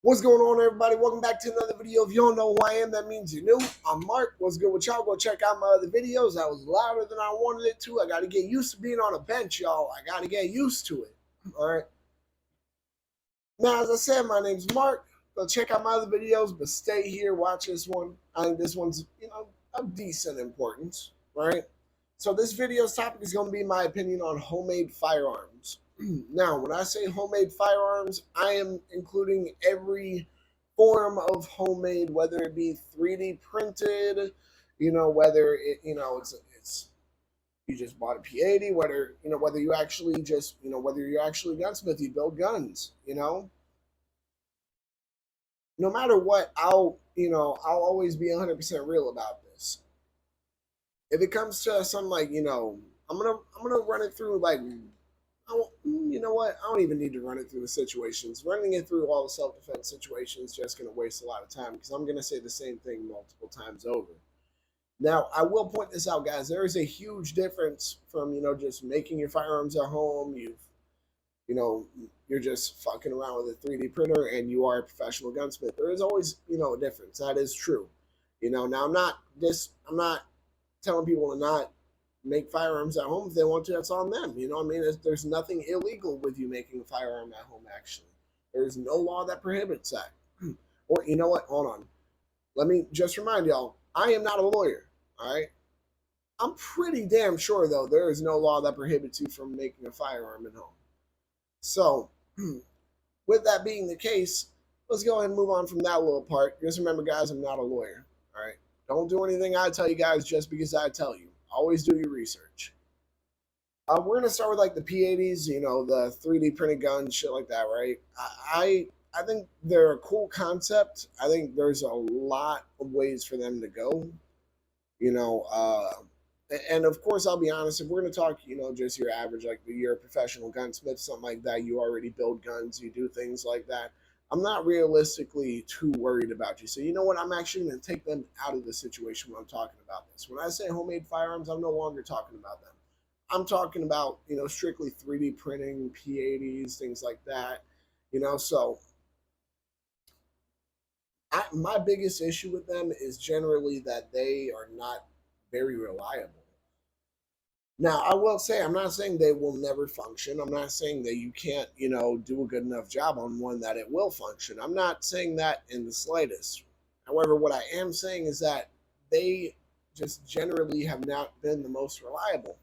What's going on, everybody? Welcome back to another video. If you don't know who I am, that means you're new. I'm Mark. What's good with y'all? Go check out my other videos. That was louder than I wanted it to. I got to get used to being on a bench, y'all. I got to get used to it. All right. Now, as I said, my name's Mark. Go check out my other videos, but stay here, watch this one. I think this one's, of decent importance, right? So this video's topic is going to be my opinion on homemade firearms. Now, when I say homemade firearms, I am including every form of homemade, whether it be 3D printed, whether it's you just bought a P80, whether you actually whether you're actually a gunsmith, you build guns, no matter what, I'll always be 100% real about this. If it comes to something like, I'm gonna run it through like you know what? I don't even need to run it through the situations. Running it through all the self-defense situations is just going to waste a lot of time because I'm going to say the same thing multiple times over. Now, I will point this out, guys. There is a huge difference from, just making your firearms at home. You're just fucking around with a 3D printer and you are a professional gunsmith. There is always, a difference. That is true. Now I'm not telling people to not make firearms at home if they want to. That's on them. There's nothing illegal with you making a firearm at home. Actually, there's no law that prohibits that. Or you know what? Hold on. Let me just remind y'all. I am not a lawyer. All right. I'm pretty damn sure though there is no law that prohibits you from making a firearm at home. So, with that being the case, let's go ahead and move on from that little part. Just remember, guys, I'm not a lawyer. All right. Don't do anything I tell you guys just because I tell you. Always do your research. We're gonna start with like the P80s, the 3D printed guns, shit like that, right? I think they're a cool concept. I think there's a lot of ways for them to go, you know. And of course, I'll be honest. If we're gonna talk, just your average, like you're a professional gunsmith, something like that. You already build guns, you do things like that. I'm not realistically too worried about you. So you know what? I'm actually going to take them out of the situation when I'm talking about this. When I say homemade firearms, I'm no longer talking about them. I'm talking about, strictly 3D printing, P80s, things like that. So my biggest issue with them is generally that they are not very reliable. Now, I will say, I'm not saying they will never function. I'm not saying that you can't, do a good enough job on one that it will function. I'm not saying that in the slightest. However, what I am saying is that they just generally have not been the most reliable.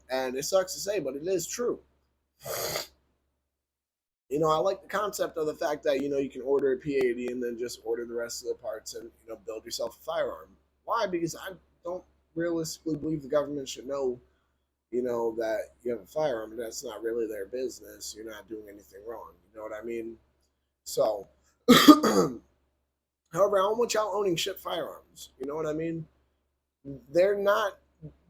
And it sucks to say, but it is true. I like the concept of the fact that, you can order a P80 and then just order the rest of the parts and, build yourself a firearm. Why? Because I don't realistically believe the government should know that you have a firearm, and that's not really their business. You're not doing anything wrong. You know what I mean? So, however, I don't want y'all owning shit firearms. You know what I mean? They're not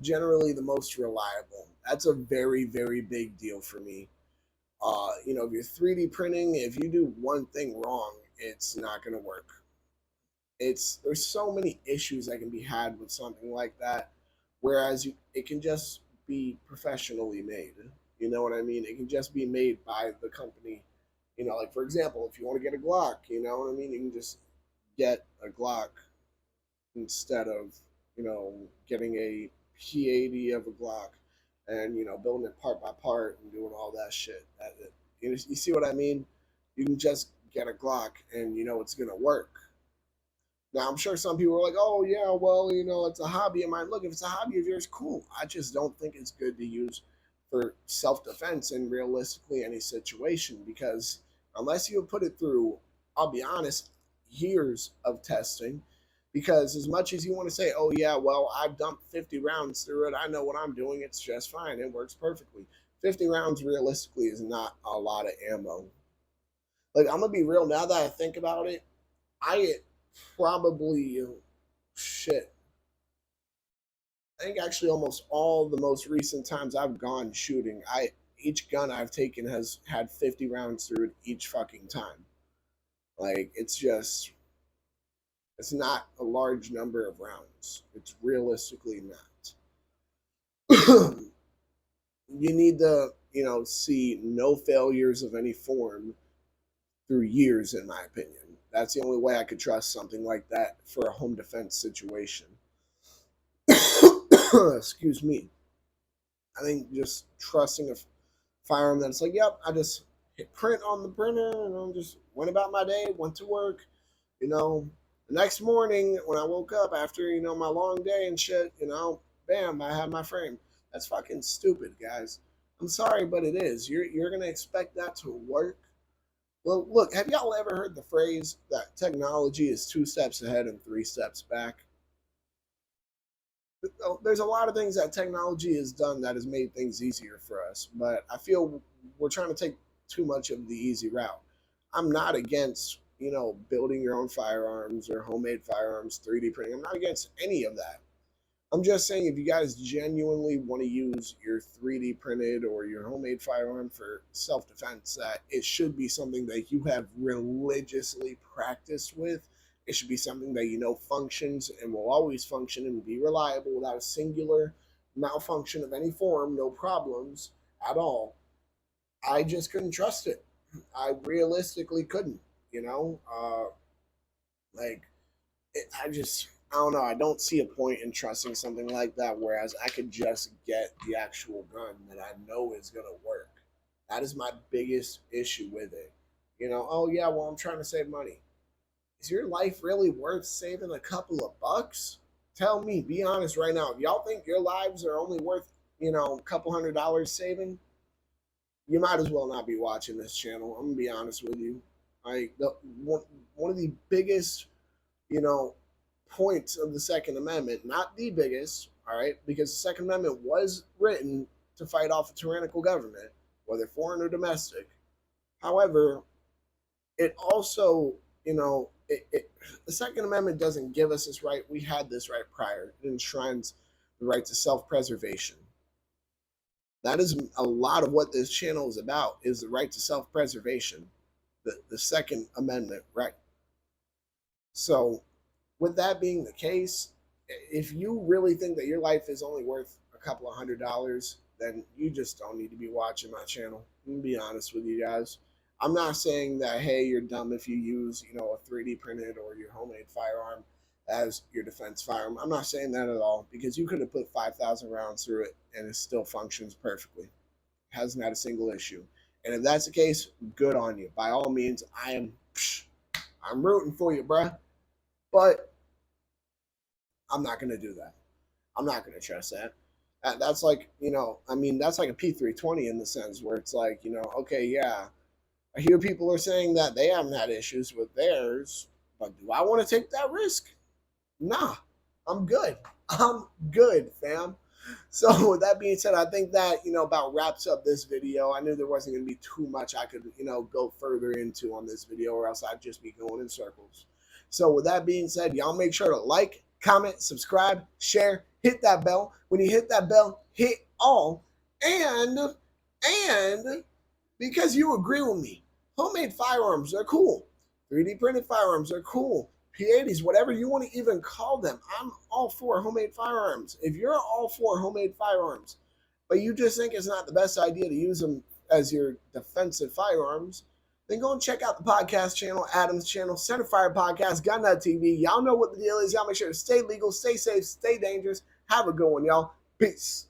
generally the most reliable. That's a very, very big deal for me. If you're 3D printing, if you do one thing wrong, it's not going to work. There's so many issues that can be had with something like that, whereas it can just be professionally made. You know what I mean? It can just be made by the company. Like for example, if you want to get a Glock, you know what I mean? You can just get a Glock instead of, getting a P80 of a Glock and, building it part by part and doing all that shit. You see what I mean? You can just get a Glock and, it's going to work. Now, I'm sure some people are like, oh, yeah, well, it's a hobby of mine. Look, if it's a hobby of yours, cool. I just don't think it's good to use for self-defense in realistically any situation because unless you put it through, I'll be honest, years of testing, because as much as you want to say, oh, yeah, well, I've dumped 50 rounds through it. I know what I'm doing. It's just fine. It works perfectly. 50 rounds realistically is not a lot of ammo. Like, I'm going to be real. Now that I think about it, I probably shit. I think actually almost all the most recent times I've gone shooting, each gun I've taken has had 50 rounds through it each fucking time. Like it's not a large number of rounds. It's realistically not. You need to, see no failures of any form through years, in my opinion. That's the only way I could trust something like that for a home defense situation. Excuse me. I think just trusting a firearm that's like, yep, I just hit print on the printer and I just went about my day, went to work. You know, the next morning when I woke up after, my long day and shit, bam, I had my frame. That's fucking stupid, guys. I'm sorry, but it is. You're gonna expect that to work. Well, look, have y'all ever heard the phrase that technology is 2 steps ahead and 3 steps back? There's a lot of things that technology has done that has made things easier for us, but I feel we're trying to take too much of the easy route. I'm not against, building your own firearms or homemade firearms, 3D printing. I'm not against any of that. I'm just saying if you guys genuinely want to use your 3D printed or your homemade firearm for self defense, that it should be something that you have religiously practiced with. It should be something that functions and will always function and be reliable without a singular malfunction of any form, no problems at all. I just couldn't trust it. I realistically couldn't, you know? Like, I don't know. I don't see a point in trusting something like that, whereas I could just get the actual gun that I know is going to work. That is my biggest issue with it. Oh, yeah, well, I'm trying to save money. Is your life really worth saving a couple of bucks? Tell me, be honest right now. If y'all think your lives are only worth, a couple $100 saving, you might as well not be watching this channel. I'm gonna be honest with you. One of the biggest, you know, points of the Second Amendment, not the biggest, all right, because the Second Amendment was written to fight off a tyrannical government, whether foreign or domestic. However, it also, the Second Amendment doesn't give us this right. We had this right prior. It enshrines the right to self-preservation. That is a lot of what this channel is about, is the right to self-preservation, the Second Amendment right. So with that being the case, if you really think that your life is only worth a couple of $100, then you just don't need to be watching my channel. I'm gonna be honest with you guys. I'm not saying that, hey, you're dumb if you use, a 3D printed or your homemade firearm as your defense firearm. I'm not saying that at all, because you could have put 5,000 rounds through it and it still functions perfectly. It hasn't had a single issue. And if that's the case, good on you. By all means, I'm rooting for you, bruh. But I'm not going to do that. I'm not going to trust that. That's like, that's like a P320 in the sense where it's like, okay, yeah, I hear people are saying that they haven't had issues with theirs, but do I want to take that risk? Nah, I'm good. I'm good, fam. So with that being said, I think that, about wraps up this video. I knew there wasn't going to be too much I could, go further into on this video, or else I'd just be going in circles. So with that being said, y'all make sure to like, comment, subscribe, share, hit that bell. When you hit that bell, hit all. And because you agree with me, homemade firearms are cool. 3D printed firearms are cool. P80s, whatever you want to even call them. I'm all for homemade firearms. If you're all for homemade firearms, but you just think it's not the best idea to use them as your defensive firearms, then go and check out the podcast channel, Adam's channel, Centerfire Podcast, Gun Nut TV. Y'all know what the deal is. Y'all make sure to stay legal, stay safe, stay dangerous. Have a good one, y'all. Peace.